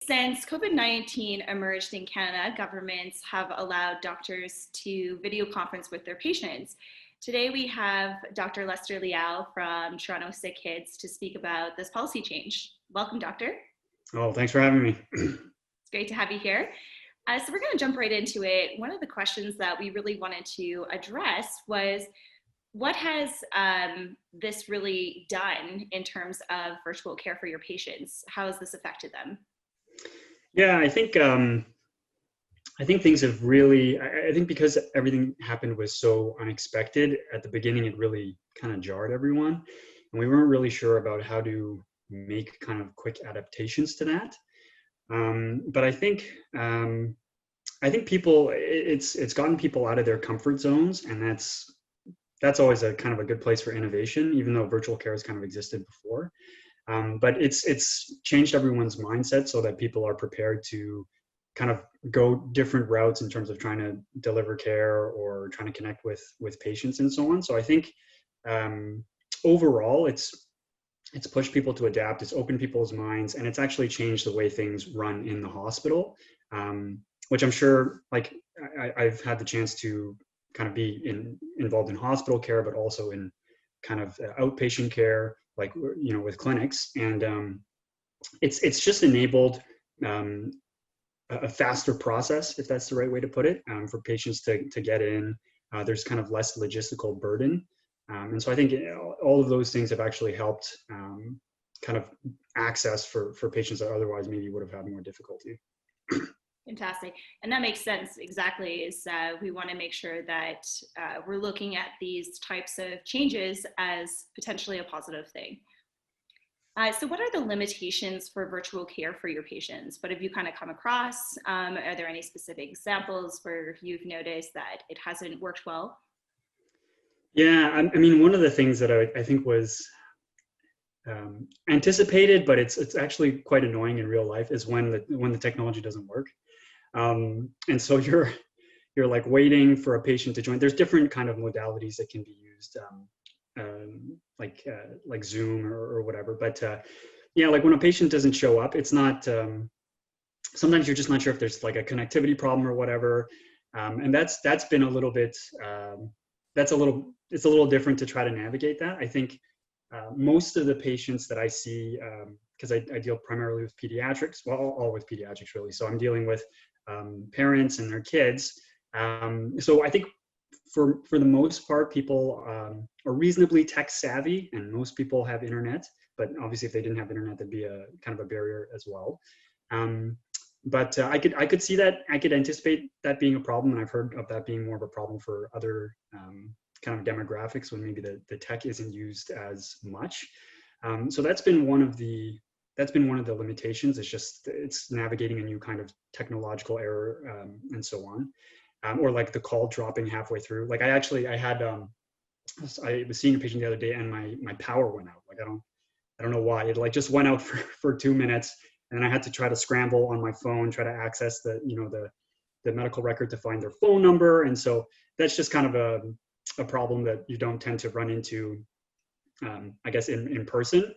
Since COVID-19 emerged in Canada, governments have allowed doctors to video conference with their patients. Today we have Dr. Lester Liao from Toronto Sick Kids to speak about this policy change. Welcome, Doctor. Oh, thanks for having me. It's great to have you here. So we're going to jump right into it. One of the questions that we really wanted to address was, what has this really done in terms of virtual care for your patients? How has this affected them? Yeah, I think things have really. I think because everything happened was so unexpected at the beginning, it really kind of jarred everyone, and we weren't really sure about how to make kind of quick adaptations to that. But I think people, it's gotten people out of their comfort zones, and that's always a kind of a good place for innovation, even though virtual care has kind of existed before. But it's changed everyone's mindset so that people are prepared to kind of go different routes in terms of trying to deliver care or trying to connect with patients and so on. So I think overall, it's pushed people to adapt. It's opened people's minds, and it's actually changed the way things run in the hospital, which I'm sure, like I've had the chance to kind of be involved in hospital care, but also in kind of outpatient care, like, you know, with clinics. And it's just enabled a faster process, if that's the right way to put it, for patients to get in. There's kind of less logistical burden. And so I think all of those things have actually helped kind of access for patients that otherwise maybe would have had more difficulty. Fantastic. And that makes sense. Exactly. Is we want to make sure that we're looking at these types of changes as potentially a positive thing. So what are the limitations for virtual care for your patients? What have you kind of come across? Are there any specific examples where you've noticed that it hasn't worked well? Yeah, I mean, one of the things that I think was anticipated, but it's actually quite annoying in real life, is when the technology doesn't work. And so you're like waiting for a patient to join. There's different kind of modalities that can be used, like Zoom or whatever. But yeah, like when a patient doesn't show up, it's not. Sometimes you're just not sure if there's like a connectivity problem or whatever, and that's been a little bit. It's a little different to try to navigate that. I think most of the patients that I see, because I deal primarily with pediatrics, well, all with pediatrics really. So I'm dealing with parents and their kids. So I think for the most part, people are reasonably tech savvy, and most people have internet. But obviously, if they didn't have internet, there'd be a kind of a barrier as well. But I could see that. I could anticipate that being a problem, and I've heard of that being more of a problem for other kind of demographics when maybe the tech isn't used as much. So that's been one of the limitations. It's navigating a new kind of technological error, and so on, or like the call dropping halfway through. Like I was seeing a patient the other day, and my power went out. Like I don't know why. It like just went out for 2 minutes, and I had to try to scramble on my phone, try to access the medical record to find their phone number. And so that's just kind of a problem that you don't tend to run into, I guess, in person.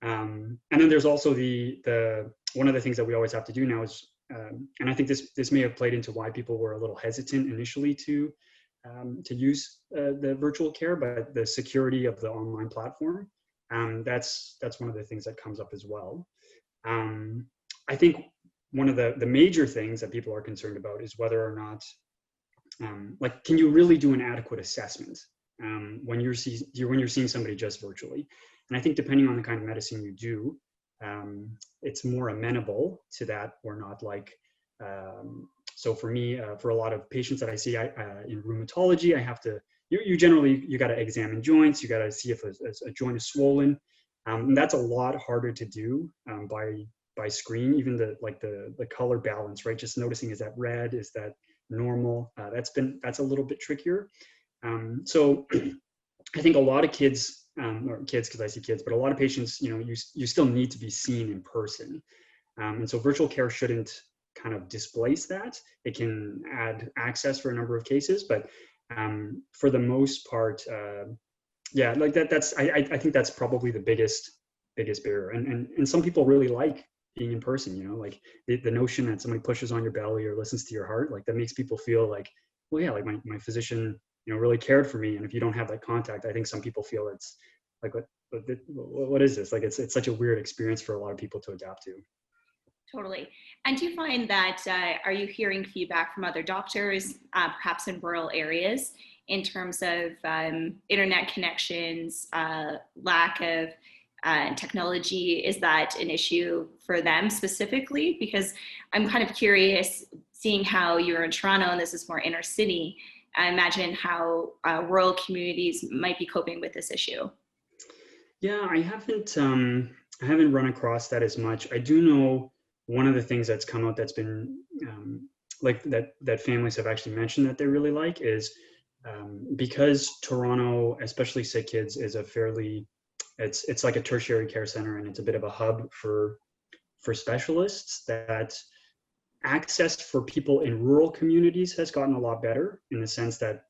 And then there's also the one of the things that we always have to do now is, and I think this may have played into why people were a little hesitant initially to use the virtual care, but the security of the online platform, that's one of the things that comes up as well. I think one of the major things that people are concerned about is whether or not, like, can you really do an adequate assessment when you're seeing somebody just virtually? And I think depending on the kind of medicine you do, it's more amenable to that or not. Like, so for me, for a lot of patients that I see in rheumatology, I have to, you got to examine joints. You got to see if a joint is swollen. And that's a lot harder to do by screen. Even the color balance, right? Just noticing, is that red? Is that normal? That's a little bit trickier. So I think a lot of kids, or kids because I see kids, but a lot of patients, you still need to be seen in person. And so virtual care shouldn't kind of displace that. It can add access for a number of cases, but for the most part, yeah, like I think that's probably the biggest barrier. And some people really like being in person, you know, like the notion that somebody pushes on your belly or listens to your heart, like that makes people feel like, well, yeah, like my physician, you know, really cared for me. And if you don't have that contact, I think some people feel it's like, what is this? Like, it's such a weird experience for a lot of people to adapt to. Totally. And do you find that, are you hearing feedback from other doctors, perhaps in rural areas, in terms of internet connections, lack of technology? Is that an issue for them specifically? Because I'm kind of curious, seeing how you're in Toronto and this is more inner city, I imagine how rural communities might be coping with this issue. Yeah, I haven't run across that as much. I do know one of the things that's come out that's been like that families have actually mentioned that they really like is because Toronto, especially sick kids, is a fairly it's like a tertiary care center and it's a bit of a hub for specialists that access for people in rural communities has gotten a lot better in the sense that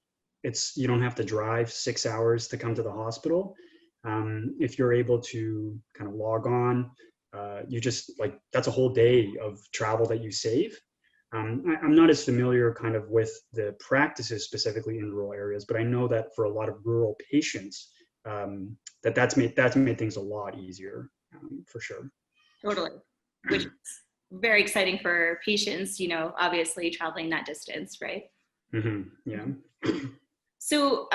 it's you don't have to drive 6 hours to come to the hospital. If you're able to kind of log on, you just like that's a whole day of travel that you save. I'm not as familiar kind of with the practices specifically in rural areas, but I know that for a lot of rural patients, that's made things a lot easier, for sure. Totally. Which is very exciting for patients, you know, obviously traveling that distance, right? Yeah. So,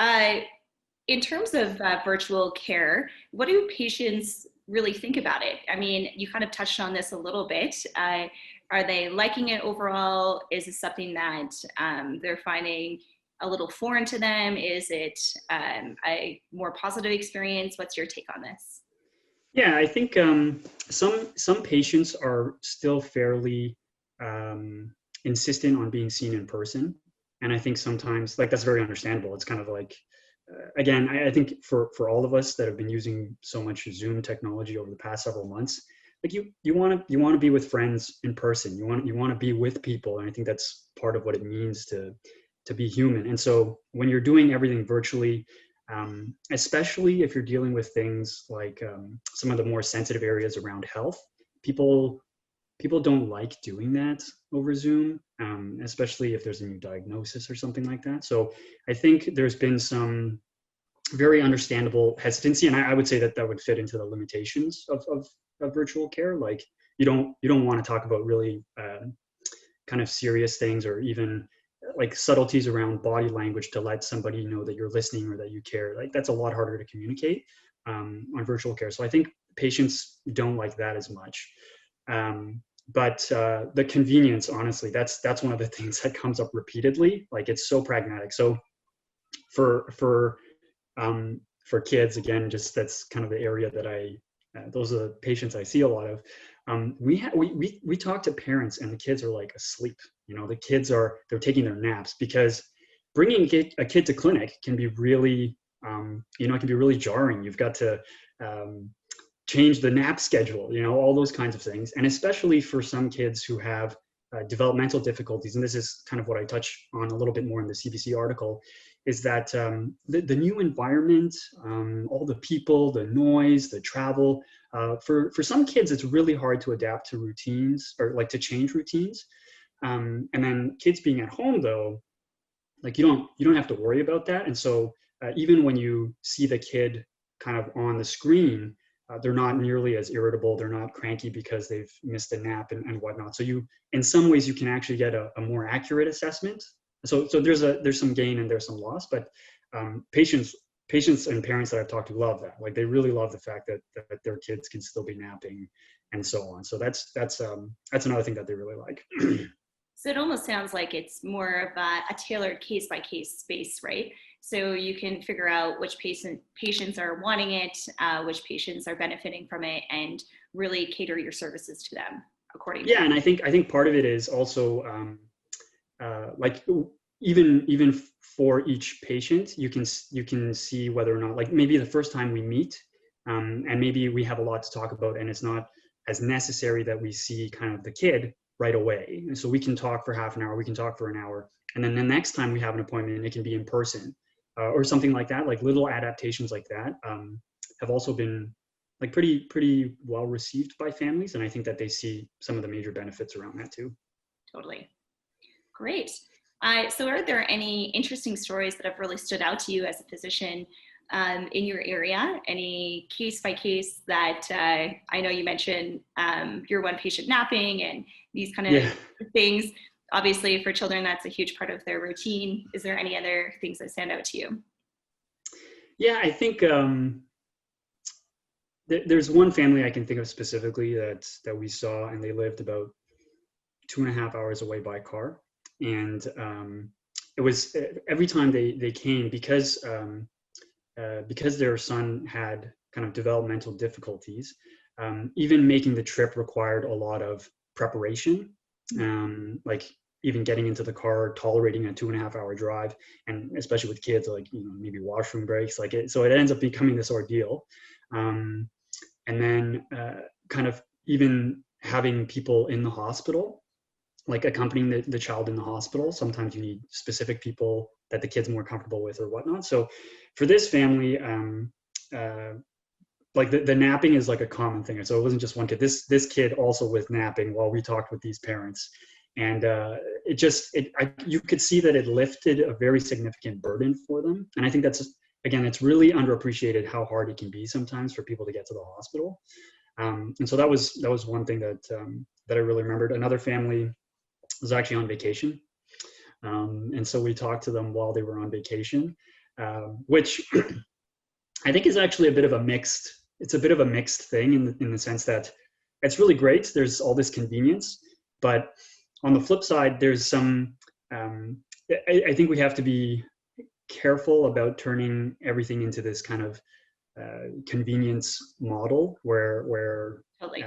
in terms of virtual care, what do patients really think about it? I mean, you kind of touched on this a little bit. Are they liking it overall? Is it something that they're finding a little foreign to them? Is it a more positive experience? What's your take on this? Yeah, I think some patients are still fairly insistent on being seen in person, and I think sometimes like that's very understandable. It's kind of like again, I think for all of us that have been using so much Zoom technology over the past several months, like you want to be with friends in person. You want to be with people, and I think that's part of what it means to be human. And so when you're doing everything virtually, especially if you're dealing with things like some of the more sensitive areas around health, people people don't like doing that over Zoom, especially if there's a new diagnosis or something like that. So I think there's been some very understandable hesitancy, and I would say that that would fit into the limitations of virtual care. Like you don't want to talk about really kind of serious things or even like subtleties around body language to let somebody know that you're listening or that you care. Like that's a lot harder to communicate on virtual care. So I think patients don't like that as much. But the convenience, honestly, that's one of the things that comes up repeatedly. Like it's so pragmatic. So for for for kids, again, just that's kind of the area that those are the patients I see a lot of. We talk to parents and the kids are like asleep. You know, the kids they're taking their naps because bringing a kid to clinic can be really, it can be really jarring. You've got to change the nap schedule, all those kinds of things. And especially for some kids who have developmental difficulties, and this is kind of what I touch on a little bit more in the CBC article, is that the new environment, all the people, the noise, the travel, for some kids, it's really hard to adapt to routines or like to change routines. And then kids being at home though, like you don't have to worry about that. And so even when you see the kid kind of on the screen, they're not nearly as irritable. They're not cranky because they've missed a nap and whatnot. So in some ways, you can actually get a more accurate assessment. So there's some gain and there's some loss, but patients and parents that I've talked to love that. Like they really love the fact that their kids can still be napping and so on. So that's another thing that they really like. So it almost sounds like it's more of a tailored case by case space, right? So you can figure out which patients are wanting it, which patients are benefiting from it, and really cater your services to them according to. Yeah, and I think part of it is also like even for each patient, you can see whether or not, like maybe the first time we meet, and maybe we have a lot to talk about, and it's not as necessary that we see kind of the kid right away. And so we can talk for half an hour, we can talk for an hour, and then the next time we have an appointment, it can be in person or something like that. Like little adaptations like that have also been pretty well received by families, and I think that they see some of the major benefits around that too. Totally. Great. So are there any interesting stories that have really stood out to you as a physician in your area? Any case by case that I know you mentioned your one patient napping and these kind of things. Obviously for children, that's a huge part of their routine. Is there any other things that stand out to you? Yeah, I think there's one family I can think of specifically that we saw, and they lived about 2.5 hours away by car. And it was every time they came, because their son had kind of developmental difficulties, even making the trip required a lot of preparation, like even getting into the car, tolerating a 2.5 hour drive, and especially with kids, like, you know, maybe washroom breaks, like it. So it ends up becoming this ordeal. And then kind of even having people in the hospital, like accompanying the child in the hospital. Sometimes you need specific people that the kid's more comfortable with or whatnot. So for this family, like the napping is like a common thing. So it wasn't just one kid. This kid also was napping while we talked with these parents. And you could see that it lifted a very significant burden for them. And I think it's really underappreciated how hard it can be sometimes for people to get to the hospital. And so that was one thing that I really remembered. Another family was actually on vacation. And so we talked to them while they were on vacation, which I think is actually a bit of a mixed thing in the sense that it's really great. There's all this convenience, but on the flip side, there's some, I think we have to be careful about turning everything into this kind of convenience model where Totally.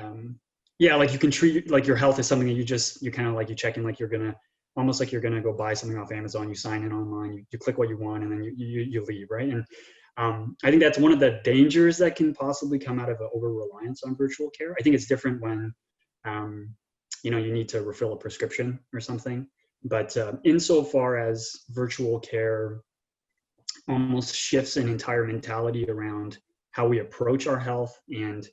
Like you can treat like your health as something that you kind of like, you check in like you're gonna go buy something off Amazon. You sign in online, you click what you want, and then you leave, right? And I think that's one of the dangers that can possibly come out of an over-reliance on virtual care. I think it's different when you need to refill a prescription or something. But insofar as virtual care almost shifts an entire mentality around how we approach our health, and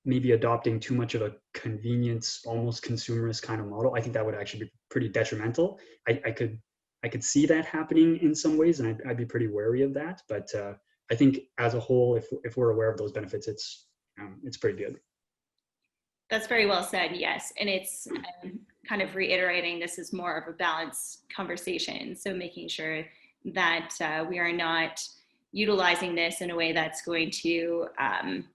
maybe adopting too much of a convenience, almost consumerist kind of model, I think that would actually be pretty detrimental. I could see that happening in some ways, and I'd be pretty wary of that. But I think as a whole, if we're aware of those benefits, it's pretty good. That's very well said. Yes. And it's kind of reiterating, this is more of a balanced conversation. So making sure that we are not utilizing this in a way that's going to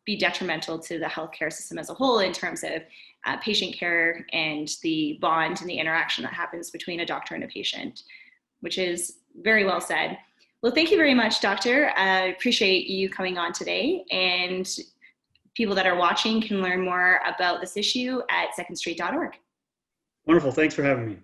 be detrimental to the healthcare system as a whole in terms of patient care and the bond and the interaction that happens between a doctor and a patient, which is very well said. Well, thank you very much, Doctor. I appreciate you coming on today, and people that are watching can learn more about this issue at secondstreet.org. Wonderful. Thanks for having me.